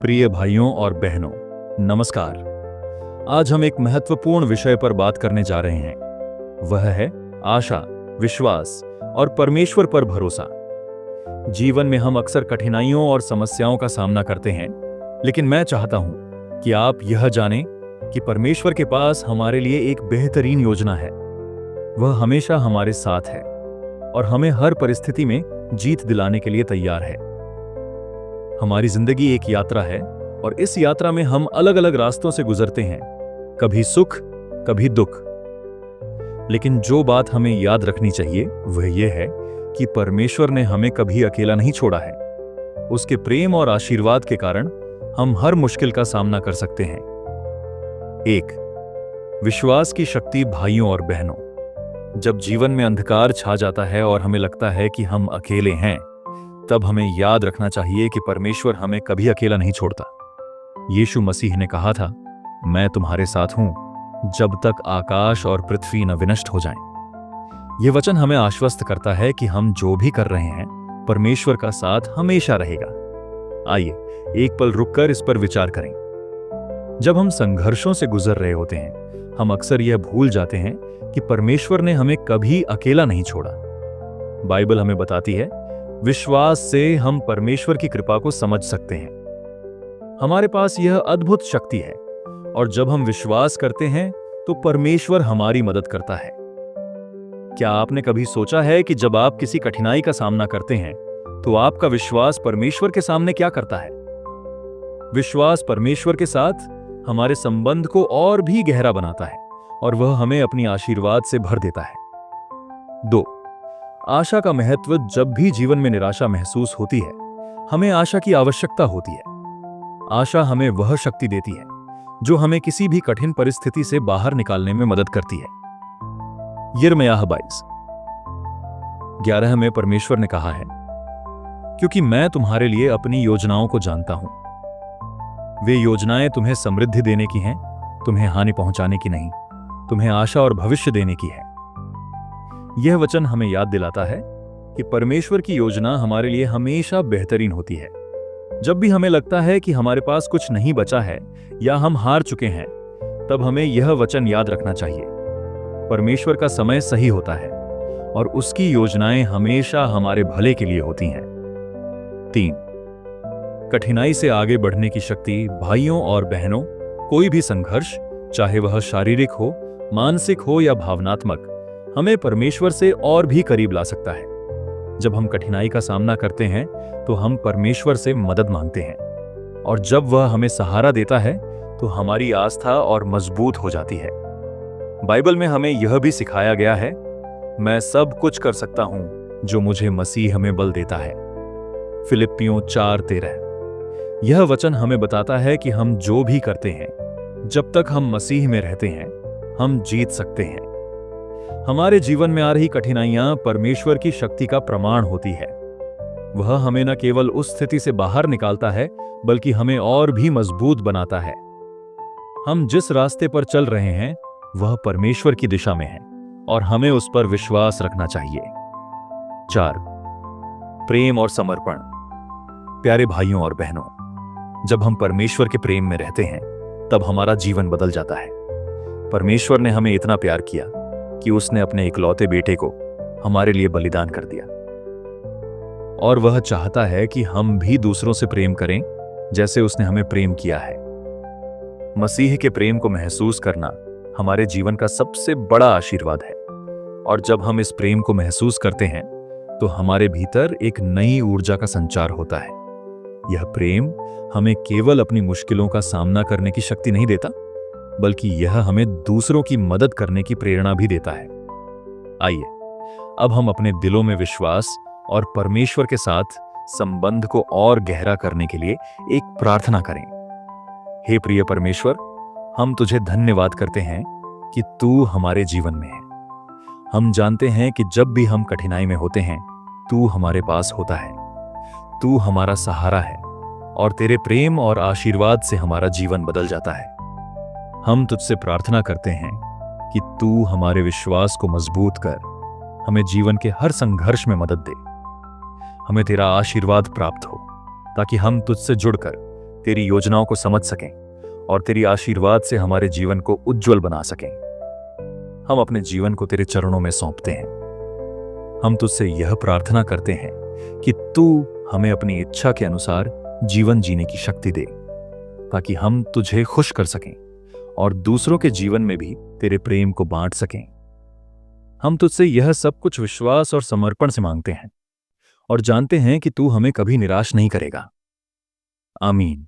प्रिय भाइयों और बहनों, नमस्कार। आज हम एक महत्वपूर्ण विषय पर बात करने जा रहे हैं। वह है आशा, विश्वास और परमेश्वर पर भरोसा। जीवन में हम अक्सर कठिनाइयों और समस्याओं का सामना करते हैं, लेकिन मैं चाहता हूं कि आप यह जानें कि परमेश्वर के पास हमारे लिए एक बेहतरीन योजना है। वह हमेशा हमारे साथ है और हमें हर परिस्थिति में जीत दिलाने के लिए तैयार है। हमारी जिंदगी एक यात्रा है और इस यात्रा में हम अलग अलग रास्तों से गुजरते हैं, कभी सुख, कभी दुख। लेकिन जो बात हमें याद रखनी चाहिए वह यह है कि परमेश्वर ने हमें कभी अकेला नहीं छोड़ा है। उसके प्रेम और आशीर्वाद के कारण हम हर मुश्किल का सामना कर सकते हैं। 1. विश्वास की शक्ति। भाइयों और बहनों, जब जीवन में अंधकार छा जाता है और हमें लगता है कि हम अकेले हैं, तब हमें याद रखना चाहिए कि परमेश्वर हमें कभी अकेला नहीं छोड़ता। यीशु मसीह ने कहा था, मैं तुम्हारे साथ हूं जब तक आकाश और पृथ्वी न विनष्ट हो जाएं। यह वचन हमें आश्वस्त करता है कि हम जो भी कर रहे हैं, परमेश्वर का साथ हमेशा रहेगा। आइए एक पल रुककर इस पर विचार करें। जब हम संघर्षों से गुजर रहे होते हैं, हम अक्सर यह भूल जाते हैं कि परमेश्वर ने हमें कभी अकेला नहीं छोड़ा। बाइबल हमें बताती है, विश्वास से हम परमेश्वर की कृपा को समझ सकते हैं। हमारे पास यह अद्भुत शक्ति है और जब हम विश्वास करते हैं तो परमेश्वर हमारी मदद करता है। क्या आपने कभी सोचा है कि जब आप किसी कठिनाई का सामना करते हैं तो आपका विश्वास परमेश्वर के सामने क्या करता है? विश्वास परमेश्वर के साथ हमारे संबंध को और भी गहरा बनाता है और वह हमें अपनी आशीर्वाद से भर देता है। 2. आशा का महत्व। जब भी जीवन में निराशा महसूस होती है, हमें आशा की आवश्यकता होती है। आशा हमें वह शक्ति देती है जो हमें किसी भी कठिन परिस्थिति से बाहर निकालने में मदद करती है। यिर्मयाह 22:11 में परमेश्वर ने कहा है, क्योंकि मैं तुम्हारे लिए अपनी योजनाओं को जानता हूं। वे योजनाएं तुम्हें समृद्धि देने की हैं, तुम्हें हानि पहुंचाने की नहीं, तुम्हें आशा और भविष्य देने की है। यह वचन हमें याद दिलाता है कि परमेश्वर की योजना हमारे लिए हमेशा बेहतरीन होती है। जब भी हमें लगता है कि हमारे पास कुछ नहीं बचा है या हम हार चुके हैं, तब हमें यह वचन याद रखना चाहिए, परमेश्वर का समय सही होता है और उसकी योजनाएं हमेशा हमारे भले के लिए होती हैं। 3. कठिनाई से आगे बढ़ने की शक्ति। भाइयों और बहनों, कोई भी संघर्ष, चाहे वह शारीरिक हो, मानसिक हो या भावनात्मक, हमें परमेश्वर से और भी करीब ला सकता है। जब हम कठिनाई का सामना करते हैं तो हम परमेश्वर से मदद मांगते हैं और जब वह हमें सहारा देता है तो हमारी आस्था और मजबूत हो जाती है। बाइबल में हमें यह भी सिखाया गया है, मैं सब कुछ कर सकता हूं जो मुझे मसीह में बल देता है। फिलिप्पियों 4:13। यह वचन हमें बताता है कि हम जो भी करते हैं, जब तक हम मसीह में रहते हैं, हम जीत सकते हैं। हमारे जीवन में आ रही कठिनाइयां परमेश्वर की शक्ति का प्रमाण होती है। वह हमें न केवल उस स्थिति से बाहर निकालता है, बल्कि हमें और भी मजबूत बनाता है। हम जिस रास्ते पर चल रहे हैं वह परमेश्वर की दिशा में है और हमें उस पर विश्वास रखना चाहिए। 4. प्रेम और समर्पण। प्यारे भाइयों और बहनों, जब हम परमेश्वर के प्रेम में रहते हैं तब हमारा जीवन बदल जाता है। परमेश्वर ने हमें इतना प्यार किया कि उसने अपने इकलौते बेटे को हमारे लिए बलिदान कर दिया और वह चाहता है कि हम भी दूसरों से प्रेम करें जैसे उसने हमें प्रेम किया है। मसीह के प्रेम को महसूस करना हमारे जीवन का सबसे बड़ा आशीर्वाद है और जब हम इस प्रेम को महसूस करते हैं तो हमारे भीतर एक नई ऊर्जा का संचार होता है। यह प्रेम हमें केवल अपनी मुश्किलों का सामना करने की शक्ति नहीं देता, बल्कि यह हमें दूसरों की मदद करने की प्रेरणा भी देता है। आइए अब हम अपने दिलों में विश्वास और परमेश्वर के साथ संबंध को और गहरा करने के लिए एक प्रार्थना करें। हे प्रिय परमेश्वर, हम तुझे धन्यवाद करते हैं कि तू हमारे जीवन में है। हम जानते हैं कि जब भी हम कठिनाई में होते हैं, तू हमारे पास होता है। तू हमारा सहारा है और तेरे प्रेम और आशीर्वाद से हमारा जीवन बदल जाता है। हम तुझसे प्रार्थना करते हैं कि तू हमारे विश्वास को मजबूत कर, हमें जीवन के हर संघर्ष में मदद दे। हमें तेरा आशीर्वाद प्राप्त हो ताकि हम तुझसे जुड़कर तेरी योजनाओं को समझ सकें और तेरी आशीर्वाद से हमारे जीवन को उज्जवल बना सकें। हम अपने जीवन को तेरे चरणों में सौंपते हैं। हम तुझसे यह प्रार्थना करते हैं कि तू हमें अपनी इच्छा के अनुसार जीवन जीने की शक्ति दे, ताकि हम तुझे खुश कर सकें और दूसरों के जीवन में भी तेरे प्रेम को बांट सकें। हम तुझसे यह सब कुछ विश्वास और समर्पण से मांगते हैं और जानते हैं कि तू हमें कभी निराश नहीं करेगा। आमीन।